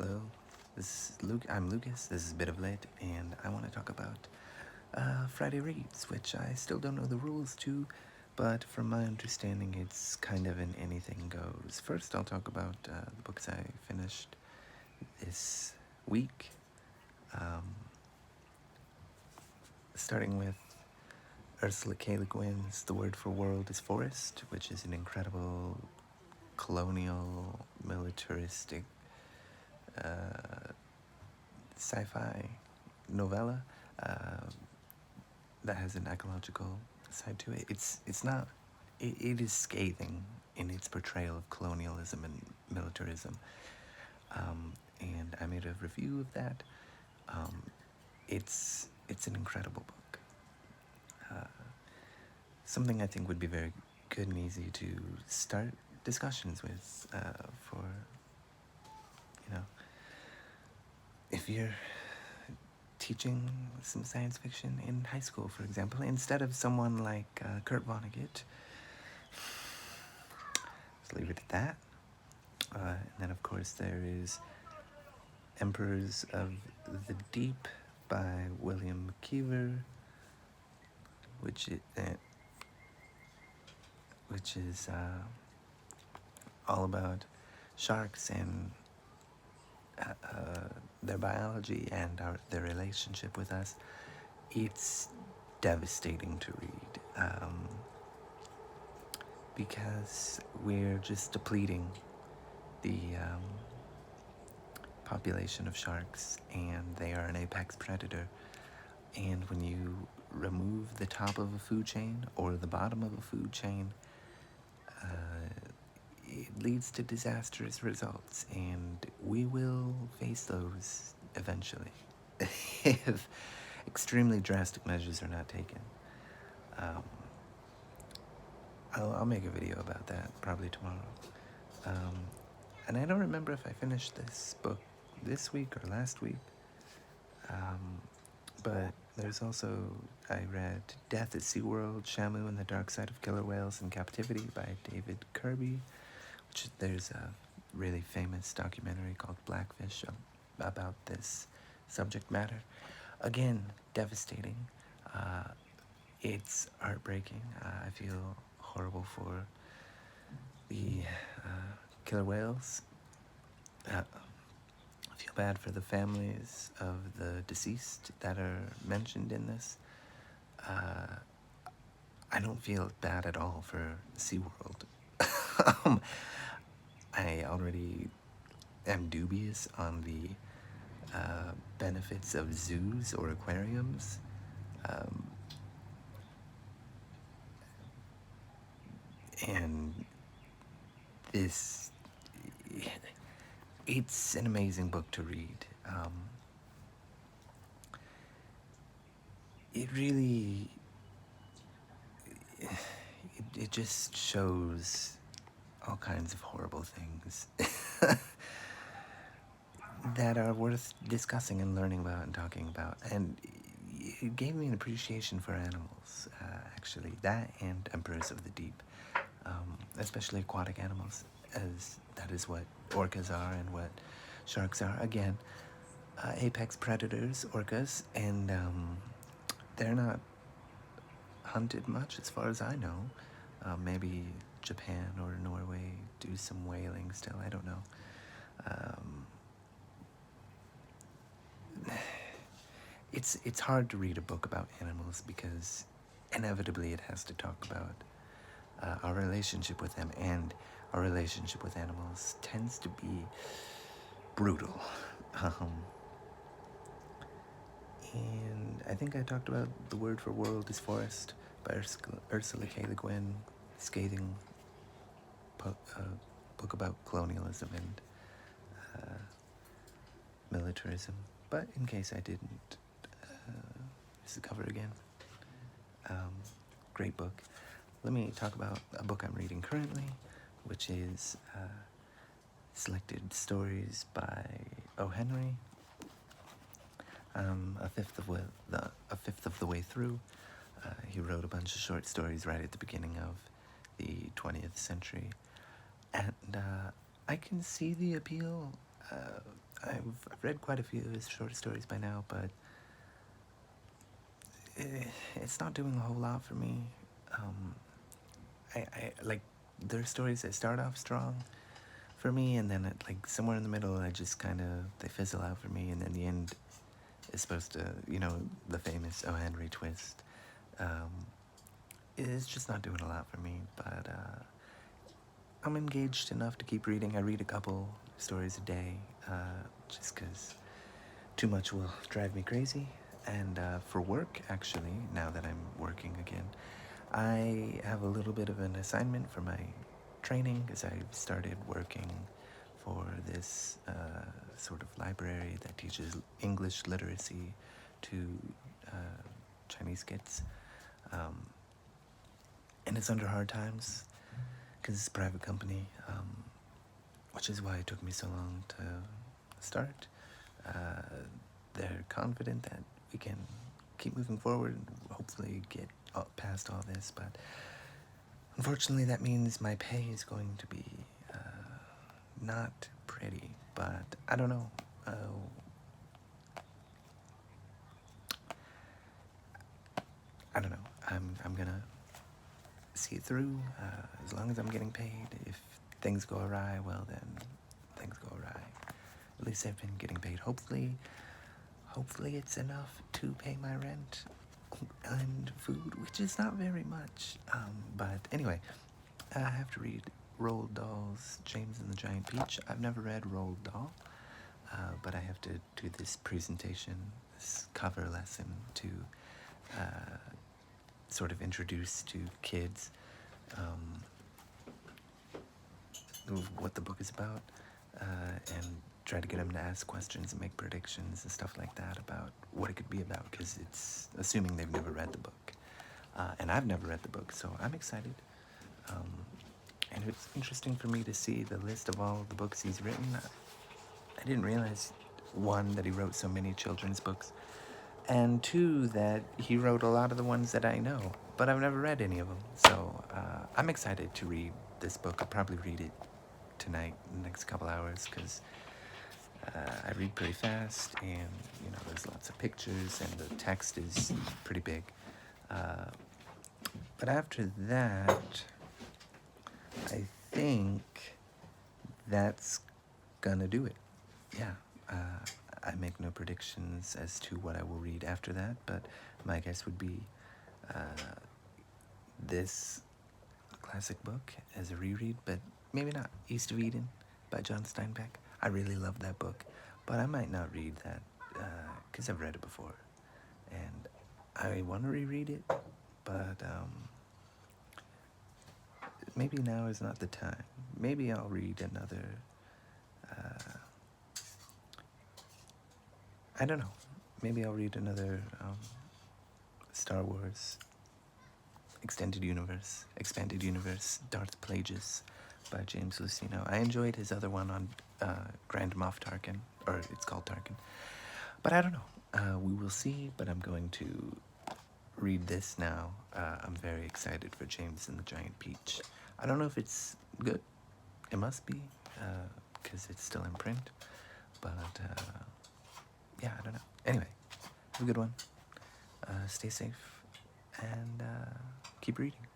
Hello, this is Luke. I'm Lucas. This is a bit of late, and I want to talk about Friday reads, which I still don't know the rules to, but from my understanding, it's kind of an anything goes. First, I'll talk about the books I finished this week, um, starting with Ursula K. Le Guin's The Word for World is Forest, which is an incredible colonial, militaristic sci-fi novella that has an ecological side to it. It's not. It is scathing in its portrayal of colonialism and militarism, and I made a review of that. Um, it's an incredible book. Something I think would be very good and easy to start discussions with for, you know, if you're teaching some science fiction in high school, for example, instead of someone like Kurt Vonnegut. Let's leave it at that. And then, of course, there is Emperors of the Deep by William McKeever, which is all about sharks and their biology and their relationship with us. It's devastating to read because we're just depleting the population of sharks, and they are an apex predator. And when you remove the top of a food chain or the bottom of a food chain, it leads to disastrous results, and we will face those eventually if extremely drastic measures are not taken. I'll make a video about that probably tomorrow. And I don't remember if I finished this book this week or last week, but there's also, I read Death at SeaWorld, Shamu and the Dark Side of Killer Whales in Captivity by David Kirby, which there's a really famous documentary called Blackfish about this subject matter. Again, devastating. It's heartbreaking. I feel horrible for the killer whales. I feel bad for the families of the deceased that are mentioned in this. I don't feel bad at all for SeaWorld. I already am dubious on the benefits of zoos or aquariums. And it's an amazing book to read. It really, it just shows all kinds of horrible things that are worth discussing and learning about and talking about. And it gave me an appreciation for animals, actually. That and Emperors of the Deep, especially aquatic animals, as that is what orcas are and what sharks are. Again, apex predators, orcas, and they're not hunted much as far as I know. Maybe Japan or Norway do some whaling still, I don't know. It's hard to read a book about animals because inevitably it has to talk about our relationship with them, and our relationship with animals tends to be brutal. And I think I talked about The Word for World is Forest by Ursula K. Le Guin, scathing book about colonialism and militarism. But in case I didn't, this is the cover again. Great book. Let me talk about a book I'm reading currently, which is Selected Stories by O. Henry. A fifth of the way through. He wrote a bunch of short stories right at the beginning of the 20th century, and I can see the appeal. I've read quite a few of his short stories by now, but it's not doing a whole lot for me. I like there are stories that start off strong for me, and then like somewhere in the middle, I just kind of they fizzle out for me, and then the end is supposed to, the famous O. Henry twist. It's just not doing a lot for me, but I'm engaged enough to keep reading. I read a couple stories a day, just because too much will drive me crazy. And for work, actually, now that I'm working again, I have a little bit of an assignment for my training, because I've started working for this sort of library that teaches English literacy to Chinese kids. And it's under hard times, because it's a private company, which is why it took me so long to start. They're confident that we can keep moving forward and hopefully get past all this, but unfortunately that means my pay is going to be not pretty, but I don't know. I don't know. I'm gonna see it through, as long as I'm getting paid. If things go awry, well then, things go awry. At least I've been getting paid. Hopefully it's enough to pay my rent and food, which is not very much. But anyway, I have to read Roald Dahl's James and the Giant Peach. I've never read Roald Dahl, but I have to do this presentation, this cover lesson to sort of introduce to kids what the book is about, and try to get them to ask questions and make predictions and stuff like that about what it could be about, because it's assuming they've never read the book. And I've never read the book, so I'm excited. And it's interesting for me to see the list of all the books he's written. I didn't realize, one, that he wrote so many children's books, and two, that he wrote a lot of the ones that I know, but I've never read any of them. So I'm excited to read this book. I'll probably read it tonight, in the next couple hours, because I read pretty fast, and there's lots of pictures, and the text is pretty big. But after that, I think that's gonna do it. Yeah, I make no predictions as to what I will read after that, but my guess would be this classic book as a reread, but maybe not. East of Eden by John Steinbeck. I really love that book, but I might not read that because I've read it before, and I want to reread it, but maybe now is not the time. Maybe I'll read another, I don't know, maybe I'll read another Star Wars Expanded Universe, Darth Plagueis by James Luceno. I enjoyed his other one on Grand Moff Tarkin, or it's called Tarkin, but I don't know. We will see, but I'm going to read this now. I'm very excited for James and the Giant Peach. I don't know if it's good. It must be, because it's still in print, but yeah, I don't know. Anyway, have a good one. Stay safe, and keep reading.